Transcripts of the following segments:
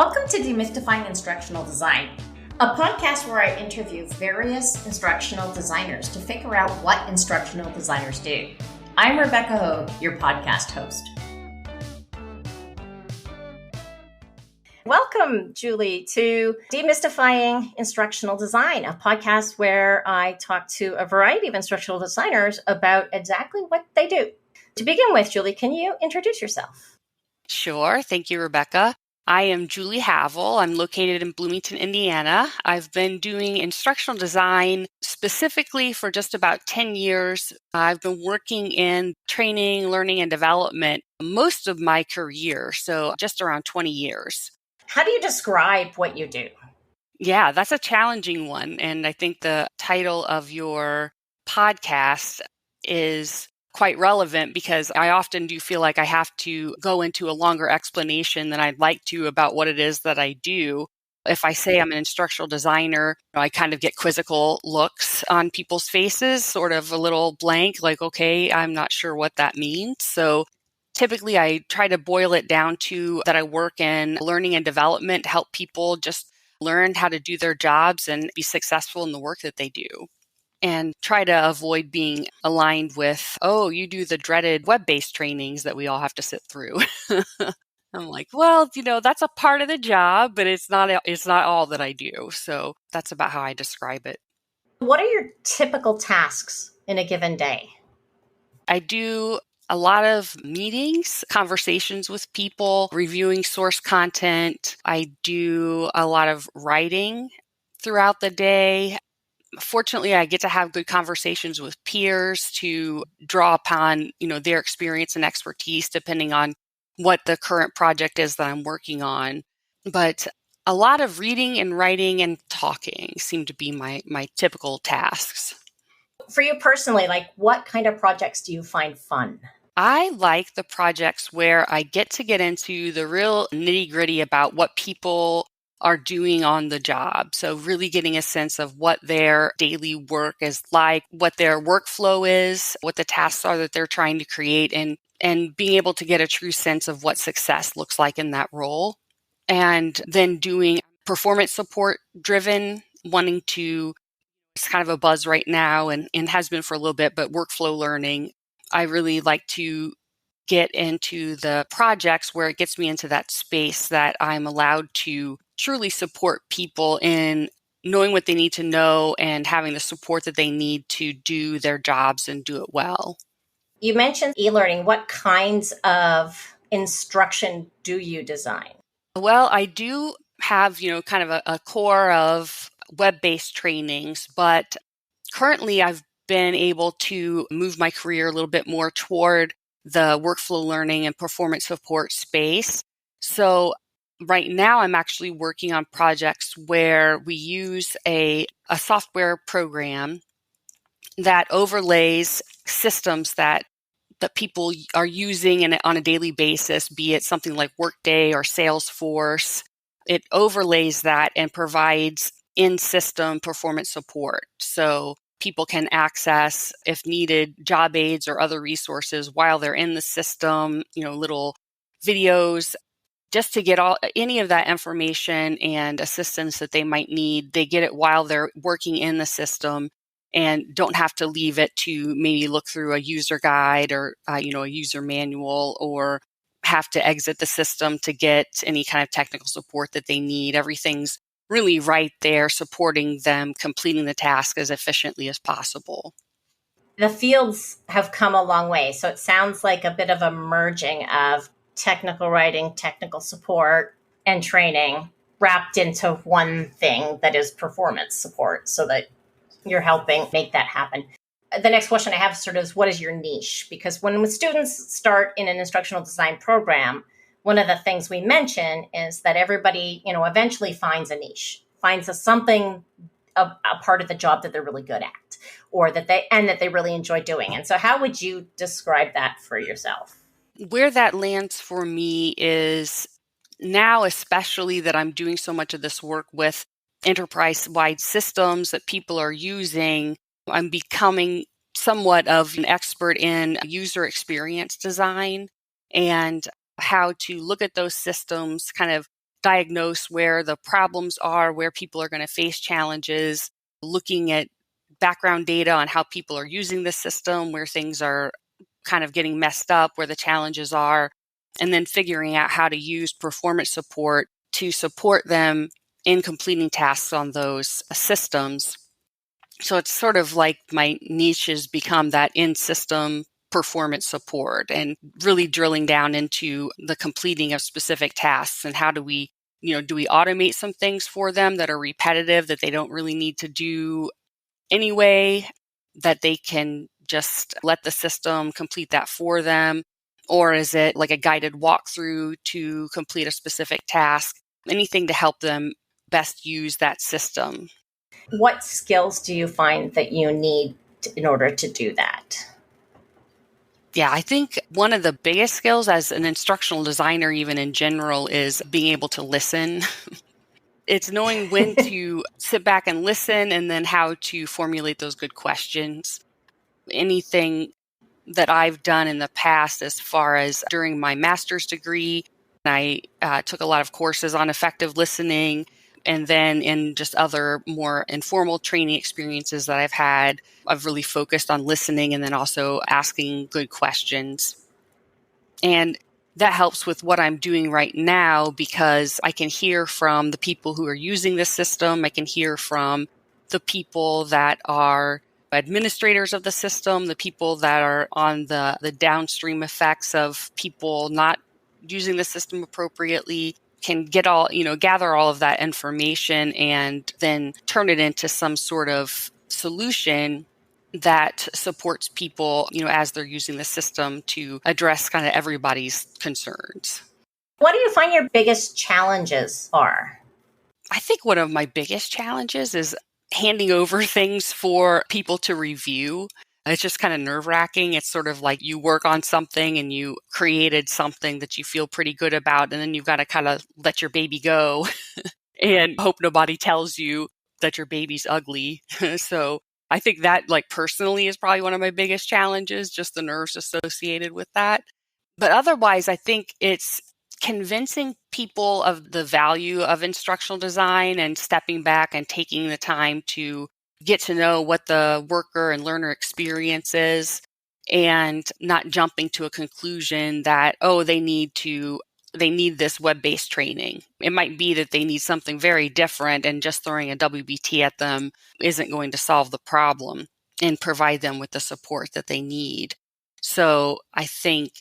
Welcome to Demystifying Instructional Design, a podcast where I interview various instructional designers to figure out what instructional designers do. I'm Rebecca Hogue, your podcast host. Welcome, Julie, to Demystifying Instructional Design, a podcast where I talk to a variety of instructional designers about exactly what they do. To begin with, Julie, can you introduce yourself? Sure. Thank you, Rebecca. I am Julie Havill. I'm located in Bloomington, Indiana. I've been doing instructional design specifically for just about 10 years. I've been working in training, learning, and development most of my career, so just around 20 years. How do you describe what you do? Yeah, that's a challenging one. And I think the title of your podcast is quite relevant because I often do feel like I have to go into a longer explanation than I'd like to about what it is that I do. If I say I'm an instructional designer, I kind of get quizzical looks on people's faces, sort of a little blank, like, okay, I'm not sure what that means. So typically I try to boil it down to that I work in learning and development, help people just learn how to do their jobs and be successful in the work that they do. And try to avoid being aligned with, oh, you do the dreaded web-based trainings that we all have to sit through. I'm like, well, that's a part of the job, but it's not all that I do. So that's about how I describe it. What are your typical tasks in a given day? I do a lot of meetings, conversations with people, reviewing source content. I do a lot of writing throughout the day. Fortunately, I get to have good conversations with peers to draw upon, their experience and expertise depending on what the current project is that I'm working on. But a lot of reading and writing and talking seem to be my typical tasks. For you personally, what kind of projects do you find fun? I like the projects where I get to get into the real nitty-gritty about what people are doing on the job. So really getting a sense of what their daily work is like, what their workflow is, what the tasks are that they're trying to create, and being able to get a true sense of what success looks like in that role. And then doing performance support driven, wanting to, it's kind of a buzz right now and has been for a little bit, but workflow learning. I really like to get into the projects where it gets me into that space that I'm allowed to truly support people in knowing what they need to know and having the support that they need to do their jobs and do it well. You mentioned e-learning. What kinds of instruction do you design? Well, I do have, kind of a core of web-based trainings, but currently I've been able to move my career a little bit more toward the workflow learning and performance support space. So right now I'm actually working on projects where we use a software program that overlays systems that people are using on a daily basis, be it something like Workday or Salesforce. It overlays that and provides in-system performance support. So people can access, if needed, job aids or other resources while they're in the system, little videos, just to get any of that information and assistance that they might need. They get it while they're working in the system and don't have to leave it to maybe look through a user guide or, a user manual, or have to exit the system to get any kind of technical support that they need. Everything's really right there supporting them completing the task as efficiently as possible. The fields have come a long way. So it sounds like a bit of a merging of technical writing, technical support, and training wrapped into one thing that is performance support, so that you're helping make that happen. The next question I have is, what is your niche? Because when students start in an instructional design program, one of the things we mention is that everybody, eventually finds a niche, finds something, a part of the job that they're really good at, or that they really enjoy doing. And so how would you describe that for yourself? Where that lands for me is now, especially that I'm doing so much of this work with enterprise-wide systems that people are using, I'm becoming somewhat of an expert in user experience design and how to look at those systems, kind of diagnose where the problems are, where people are going to face challenges, looking at background data on how people are using the system, where things are kind of getting messed up, where the challenges are, and then figuring out how to use performance support to support them in completing tasks on those systems. So it's sort of like my niche has become that in-system performance support and really drilling down into the completing of specific tasks and how do we automate some things for them that are repetitive that they don't really need to do anyway, that they can just let the system complete that for them? Or is it like a guided walkthrough to complete a specific task? Anything to help them best use that system. What skills do you find that you need in order to do that? Yeah, I think one of the biggest skills as an instructional designer, even in general, is being able to listen. It's knowing when to sit back and listen and then how to formulate those good questions. Anything that I've done in the past, as far as during my master's degree, I took a lot of courses on effective listening. And then in just other more informal training experiences that I've had, I've really focused on listening and then also asking good questions. And that helps with what I'm doing right now because I can hear from the people who are using the system. I can hear from the people that are administrators of the system, the people that are on the downstream effects of people not using the system appropriately, can get gather all of that information and then turn it into some sort of solution that supports people, as they're using the system to address kind of everybody's concerns. What do you find your biggest challenges are? I think one of my biggest challenges is handing over things for people to review. It's just kind of nerve-wracking. It's sort of like you work on something and you created something that you feel pretty good about, and then you've got to kind of let your baby go and hope nobody tells you that your baby's ugly. So I think that, like, personally is probably one of my biggest challenges, just the nerves associated with that. But otherwise, I think it's convincing people of the value of instructional design and stepping back and taking the time to get to know what the worker and learner experience is and not jumping to a conclusion that, oh, they need this web-based training. It might be that they need something very different, and just throwing a WBT at them isn't going to solve the problem and provide them with the support that they need. So I think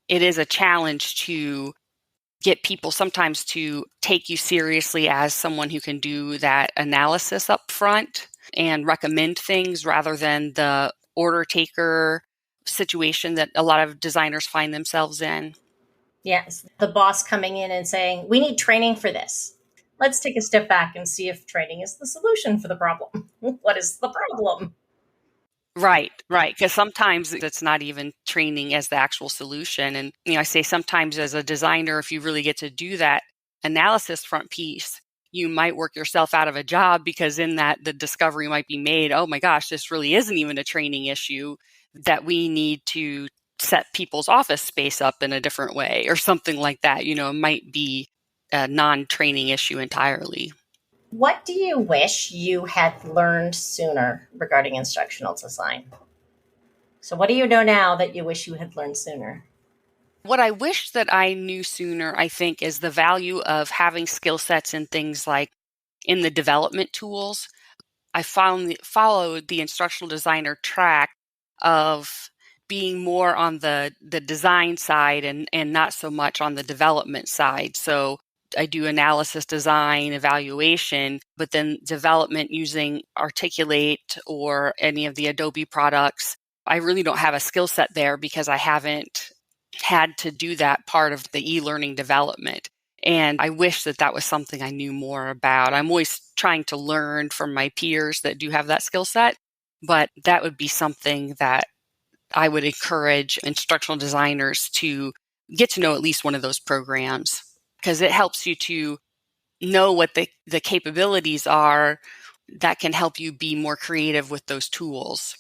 it is a challenge to get people sometimes to take you seriously as someone who can do that analysis up front and recommend things rather than the order taker situation that a lot of designers find themselves in. Yes, the boss coming in and saying, we need training for this. Let's take a step back and see if training is the solution for the problem. What is the problem? Right. Because sometimes it's not even training as the actual solution. And, I say sometimes as a designer, if you really get to do that analysis front piece, you might work yourself out of a job because in that the discovery might be made, oh my gosh, this really isn't even a training issue, that we need to set people's office space up in a different way or something like that. It might be a non-training issue entirely. What do you wish you had learned sooner regarding instructional design? So, what do you know now that you wish you had learned sooner? What I wish that I knew sooner, I think, is the value of having skill sets in things like in the development tools. I followed the instructional designer track of being more on the design side and not so much on the development side. So I do analysis, design, evaluation, but then development using Articulate or any of the Adobe products. I really don't have a skill set there because I haven't had to do that part of the e-learning development. And I wish that that was something I knew more about. I'm always trying to learn from my peers that do have that skill set, but that would be something that I would encourage instructional designers to get to know at least one of those programs because it helps you to know what the capabilities are that can help you be more creative with those tools.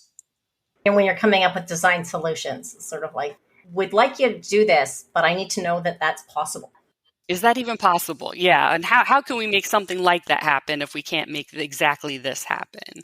And when you're coming up with design solutions, it's sort of like, we'd like you to do this, but I need to know that that's possible. Is that even possible? Yeah. And how can we make something like that happen if we can't make exactly this happen?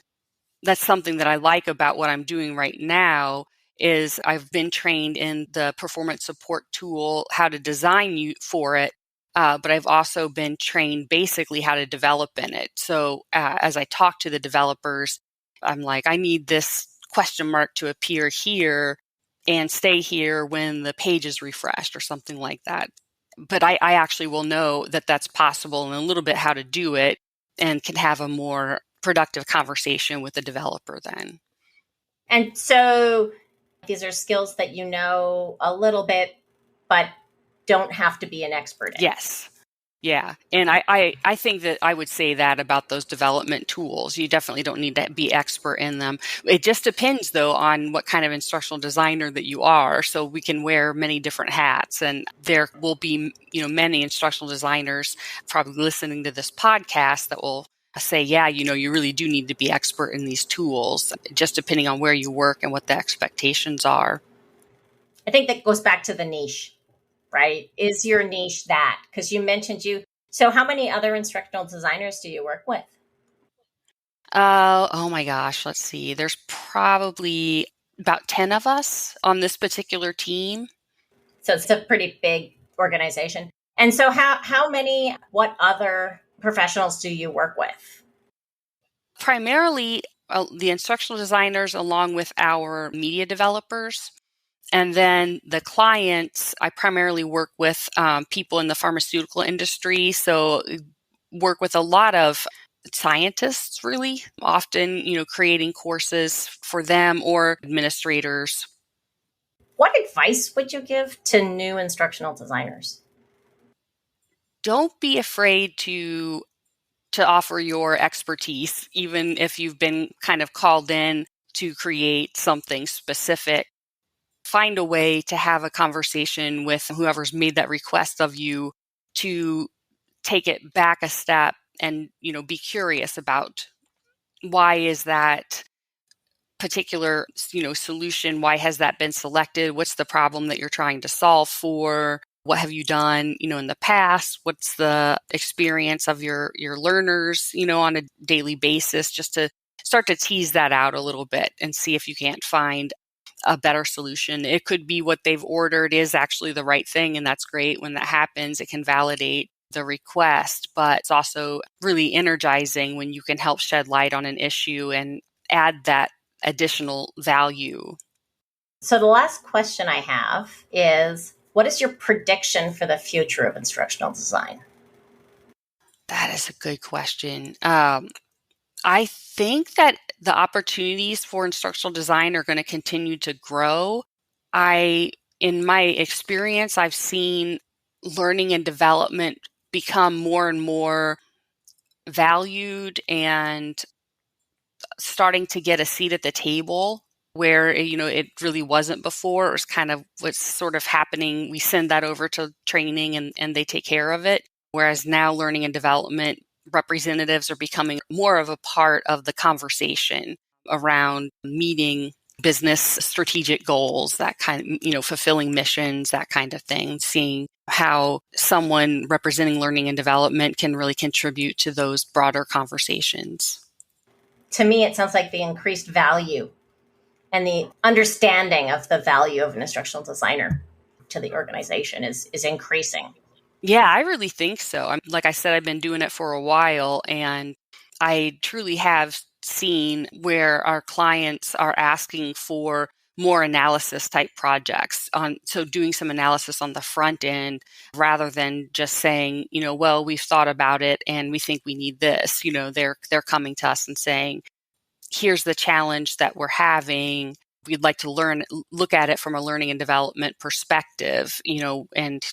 That's something that I like about what I'm doing right now is I've been trained in the performance support tool, how to design you for it. But I've also been trained basically how to develop in it. So as I talk to the developers, I'm like, I need this question mark to appear here and stay here when the page is refreshed or something like that. But I actually will know that that's possible and a little bit how to do it and can have a more productive conversation with the developer then. And so these are skills that you know a little bit, but don't have to be an expert in. Yes. Yeah. And I think that I would say that about those development tools. You definitely don't need to be expert in them. It just depends, though, on what kind of instructional designer that you are. So we can wear many different hats. And there will be, many instructional designers probably listening to this podcast that will say, yeah, you really do need to be expert in these tools, just depending on where you work and what the expectations are. I think that goes back to the niche. Right? Is your niche that? Because you mentioned so how many other instructional designers do you work with? Oh my gosh, let's see. There's probably about 10 of us on this particular team. So it's a pretty big organization. And so what other professionals do you work with? Primarily the instructional designers along with our media developers. And then the clients, I primarily work with people in the pharmaceutical industry. So work with a lot of scientists, really, often, creating courses for them or administrators. What advice would you give to new instructional designers? Don't be afraid to offer your expertise, even if you've been kind of called in to create something specific. Find a way to have a conversation with whoever's made that request of you to take it back a step and, be curious about why is that particular, solution, why has that been selected? What's the problem that you're trying to solve for? What have you done, in the past? What's the experience of your learners, on a daily basis, just to start to tease that out a little bit and see if you can't find a better solution. It could be what they've ordered is actually the right thing, and that's great. When that happens, it can validate the request, but it's also really energizing when you can help shed light on an issue and add that additional value. So the last question I have is, what is your prediction for the future of instructional design? That is a good question. I think that the opportunities for instructional design are going to continue to grow. In my experience, I've seen learning and development become more and more valued and starting to get a seat at the table where, it really wasn't before. It was kind of what's sort of happening. We send that over to training and they take care of it. Whereas now learning and development representatives are becoming more of a part of the conversation around meeting business strategic goals, that kind of, fulfilling missions, that kind of thing, seeing how someone representing learning and development can really contribute to those broader conversations. To me, it sounds like the increased value and the understanding of the value of an instructional designer to the organization is increasing. Yeah, I really think so. Like I said, I've been doing it for a while, and I truly have seen where our clients are asking for more analysis type projects so doing some analysis on the front end rather than just saying, well, we've thought about it and we think we need this. They're coming to us and saying, here's the challenge that we're having. We'd like to look at it from a learning and development perspective, and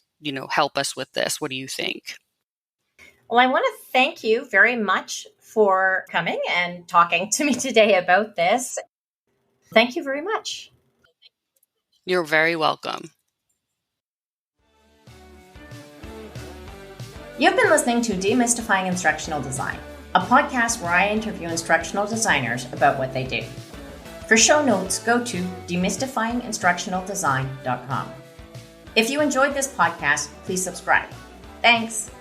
help us with this. What do you think? Well, I want to thank you very much for coming and talking to me today about this. Thank you very much. You're very welcome. You've been listening to Demystifying Instructional Design, a podcast where I interview instructional designers about what they do. For show notes, go to demystifyinginstructionaldesign.com. If you enjoyed this podcast, please subscribe. Thanks.